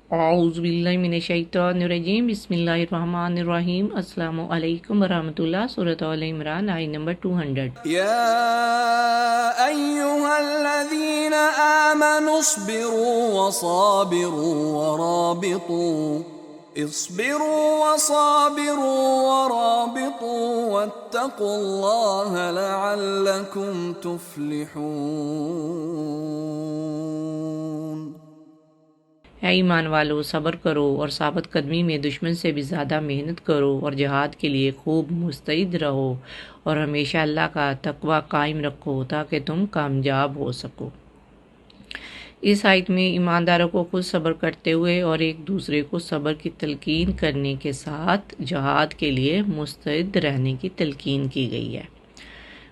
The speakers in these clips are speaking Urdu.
اعوذ باللہ من الشیطان الرجیم بسم اللہ الرحمن الرحیم السلام علیکم ورحمۃ اللہ۔ سورۃ آل عمران آیت نمبر 200۔ يا أيها الذين آمنوا اصبروا ورابطوا واتقوا الله لعلكم تفلحون۔ اے ایمان والو، صبر کرو اور ثابت قدمی میں دشمن سے بھی زیادہ محنت کرو اور جہاد کے لیے خوب مستعد رہو اور ہمیشہ اللہ کا تقوی قائم رکھو تاکہ تم کامیاب ہو سکو۔ اس آیت میں ایمانداروں کو خود صبر کرتے ہوئے اور ایک دوسرے کو صبر کی تلقین کرنے کے ساتھ جہاد کے لیے مستعد رہنے کی تلقین کی گئی ہے۔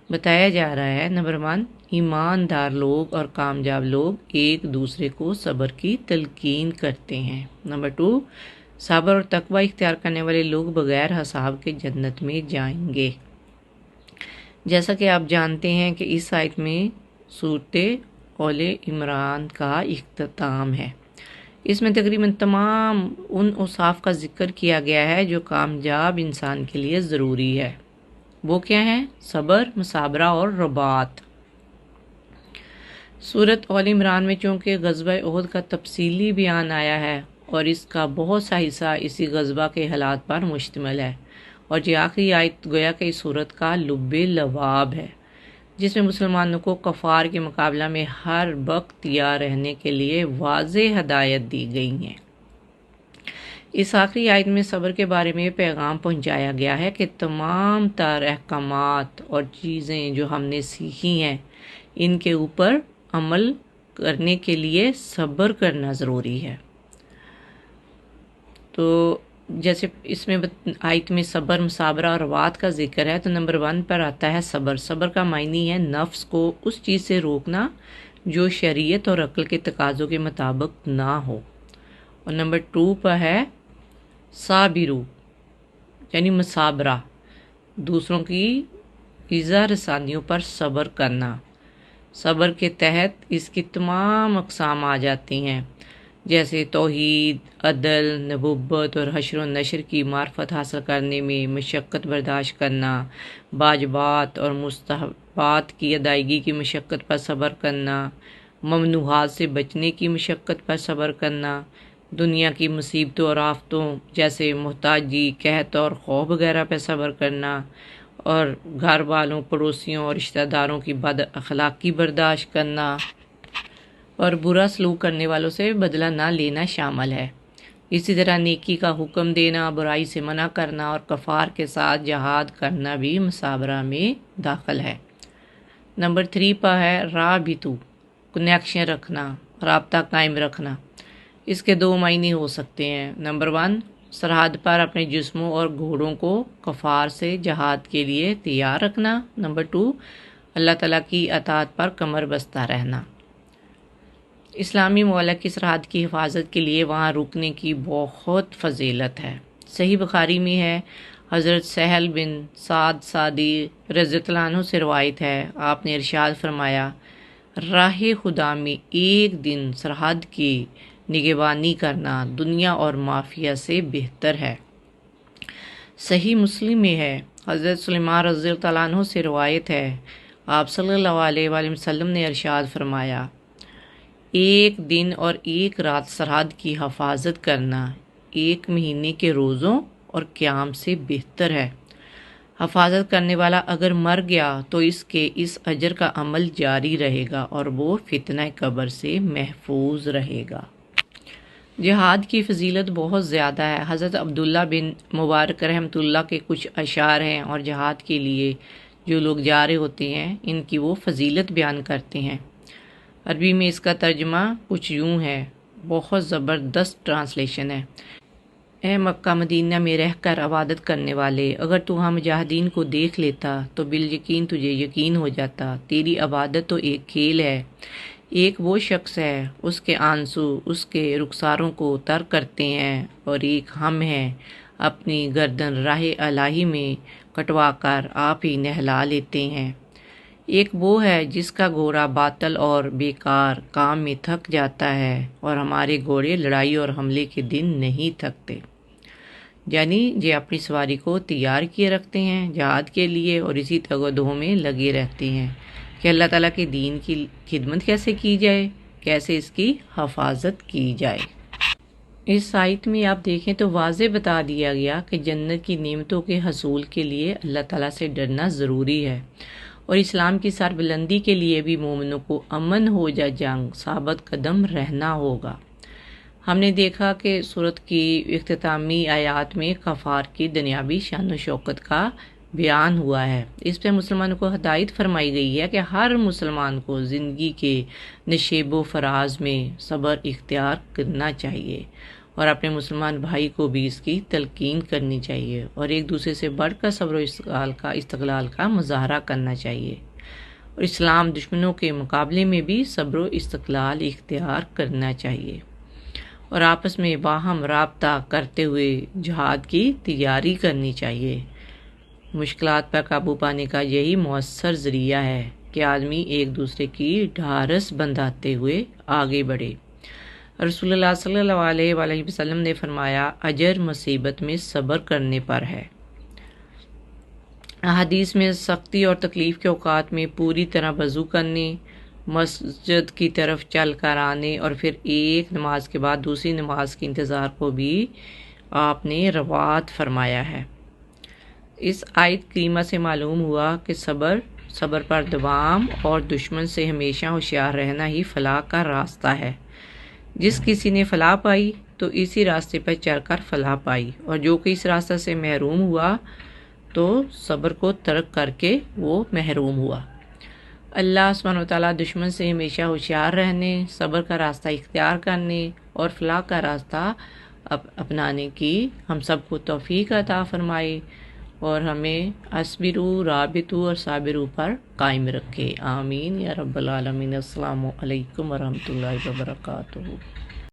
بتایا جا رہا ہے نمبر 1، ایماندار لوگ اور کامیاب لوگ ایک دوسرے کو صبر کی تلقین کرتے ہیں۔ نمبر 2، صبر اور تقوی اختیار کرنے والے لوگ بغیر حساب کے جنت میں جائیں گے۔ جیسا کہ آپ جانتے ہیں کہ اس آیت میں سورۃ آل عمران کا اختتام ہے۔ اس میں تقریباً تمام ان اوصاف کا ذکر کیا گیا ہے جو کامیاب انسان کے لیے ضروری ہے۔ وہ کیا ہیں؟ صبر، مثابرہ اور رباط۔ سورۃ آل عمران میں چونکہ غزوہ احد کا تفصیلی بیان آیا ہے اور اس کا بہت سا حصہ اسی غزوہ کے حالات پر مشتمل ہے، اور یہ آخری آیت گویا کہ اس سورت کا لب لباب ہے، جس میں مسلمانوں کو کفار کے مقابلہ میں ہر وقت تیار رہنے کے لیے واضح ہدایت دی گئی ہیں۔ اس آخری آیت میں صبر کے بارے میں پیغام پہنچایا گیا ہے کہ تمام تر احکامات اور چیزیں جو ہم نے سیکھی ہیں ان کے اوپر عمل کرنے کے لیے صبر کرنا ضروری ہے۔ تو جیسے اس میں آیت میں صبر، مثابرہ اور رباط کا ذکر ہے، تو نمبر 1 پر آتا ہے صبر۔ صبر کا معنی ہے نفس کو اس چیز سے روکنا جو شریعت اور عقل کے تقاضوں کے مطابق نہ ہو، اور نمبر 2 پر ہے صابرو یعنی مثابرہ، دوسروں کی ایذا رسانیوں پر صبر کرنا۔ صبر کے تحت اس کی تمام اقسام آ جاتی ہیں، جیسے توحید، عدل، نبوت اور حشر و نشر کی معرفت حاصل کرنے میں مشقت برداشت کرنا، واجبات اور مستحبات کی ادائیگی کی مشقت پر صبر کرنا، ممنوعات سے بچنے کی مشقت پر صبر کرنا، دنیا کی مصیبتوں اور آفتوں جیسے محتاجی، قحط اور خوف وغیرہ پہ صبر کرنا، اور گھر والوں، پڑوسیوں اور رشتہ داروں کی بد اخلاقی برداشت کرنا، اور برا سلوک کرنے والوں سے بدلہ نہ لینا شامل ہے۔ اسی طرح نیکی کا حکم دینا، برائی سے منع کرنا اور کفار کے ساتھ جہاد کرنا بھی مثابرہ میں داخل ہے۔ نمبر 3 پر ہے رابطو، کنیکشن رکھنا، رابطہ قائم رکھنا۔ اس کے 2 معنی ہو سکتے ہیں۔ نمبر 1، سرحد پر اپنے جسموں اور گھوڑوں کو کفار سے جہاد کے لیے تیار رکھنا۔ نمبر 2، اللہ تعالیٰ کی اطاعت پر کمر بستہ رہنا۔ اسلامی ممالک کی سرحد کی حفاظت کے لیے وہاں رکنے کی بہت فضیلت ہے۔ صحیح بخاری میں ہے، حضرت سہل بن سعد سعدی رضی اللہ عنہ سے روایت ہے، آپ نے ارشاد فرمایا، راہ خدا میں ایک دن سرحد کی نگہبانی کرنا دنیا اور مافیا سے بہتر ہے۔ صحیح مسلم میں ہے، حضرت سلیمان رضی اللہ عنہ سے روایت ہے، آپ صلی اللہ علیہ وآلہ وسلم نے ارشاد فرمایا، ایک دن اور ایک رات سرحد کی حفاظت کرنا 1 مہینے کے روزوں اور قیام سے بہتر ہے۔ حفاظت کرنے والا اگر مر گیا تو اس کے اس اجر کا عمل جاری رہے گا اور وہ فتنہ قبر سے محفوظ رہے گا۔ جہاد کی فضیلت بہت زیادہ ہے۔ حضرت عبداللہ بن مبارک رحمۃ اللہ کے کچھ اشعار ہیں اور جہاد کے لیے جو لوگ جا رہے ہوتے ہیں ان کی وہ فضیلت بیان کرتے ہیں۔ عربی میں اس کا ترجمہ کچھ یوں ہے، بہت زبردست ٹرانسلیشن ہے۔ اے مکہ مدینہ میں رہ کر عبادت کرنے والے، اگر تو ہم مجاہدین کو دیکھ لیتا تو بالیقین تجھے یقین ہو جاتا، تیری عبادت تو ایک کھیل ہے۔ ایک وہ شخص ہے، اس کے آنسو اس کے رخساروں کو تر کرتے ہیں، اور ایک ہم ہیں، اپنی گردن راہ الہی میں کٹوا کر آپ ہی نہلا لیتے ہیں۔ ایک وہ ہے جس کا گھوڑا باطل اور بیکار کام میں تھک جاتا ہے، اور ہمارے گھوڑے لڑائی اور حملے کے دن نہیں تھکتے، یعنی یہ اپنی سواری کو تیار کیے رکھتے ہیں جہاد کے لیے، اور اسی تگودو میں لگے رہتے ہیں کہ اللہ تعالیٰ کے دین کی خدمت کیسے کی جائے، کیسے اس کی حفاظت کی جائے۔ اس آیت میں آپ دیکھیں تو واضح بتا دیا گیا کہ جنت کی نعمتوں کے حصول کے لیے اللہ تعالیٰ سے ڈرنا ضروری ہے، اور اسلام کی سربلندی کے لیے بھی مومنوں کو امن ہو جا جنگ ثابت قدم رہنا ہوگا۔ ہم نے دیکھا کہ سورت کی اختتامی آیات میں کفار کی دنیاوی شان و شوکت کا بیان ہوا ہے۔ اس پہ مسلمانوں کو ہدایت فرمائی گئی ہے کہ ہر مسلمان کو زندگی کے نشیب و فراز میں صبر اختیار کرنا چاہیے، اور اپنے مسلمان بھائی کو بھی اس کی تلقین کرنی چاہیے، اور ایک دوسرے سے بڑھ کر صبر و استقلال کا مظاہرہ کرنا چاہیے، اور اسلام دشمنوں کے مقابلے میں بھی صبر و استقلال اختیار کرنا چاہیے، اور آپس میں باہم رابطہ کرتے ہوئے جہاد کی تیاری کرنی چاہیے۔ مشکلات پر قابو پانے کا یہی مؤثر ذریعہ ہے کہ آدمی ایک دوسرے کی ڈھارس بندھاتے ہوئے آگے بڑھے۔ رسول اللہ صلی اللہ علیہ وآلہ وسلم نے فرمایا، اجر مصیبت میں صبر کرنے پر ہے۔ احادیث میں سختی اور تکلیف کے اوقات میں پوری طرح وضو کرنے، مسجد کی طرف چل کر آنے، اور پھر ایک نماز کے بعد دوسری نماز کے انتظار کو بھی آپ نے روایت فرمایا ہے۔ اس آیت کریمہ سے معلوم ہوا کہ صبر پر دوام اور دشمن سے ہمیشہ ہوشیار رہنا ہی فلاح کا راستہ ہے۔ جس کسی نے فلاح پائی تو اسی راستے پر چل کر فلاح پائی، اور جو کہ اس راستہ سے محروم ہوا تو صبر کو ترک کر کے وہ محروم ہوا۔ اللہ سبحانہ وتعالیٰ دشمن سے ہمیشہ ہوشیار رہنے، صبر کا راستہ اختیار کرنے اور فلاح کا راستہ اپنانے کی ہم سب کو توفیق عطا فرمائے، اور ہمیں اصبروا رابطوا اور صابروا پر قائم رکھے۔ آمین یا رب العالمین۔ السلام علیکم ورحمۃ اللہ وبرکاتہ۔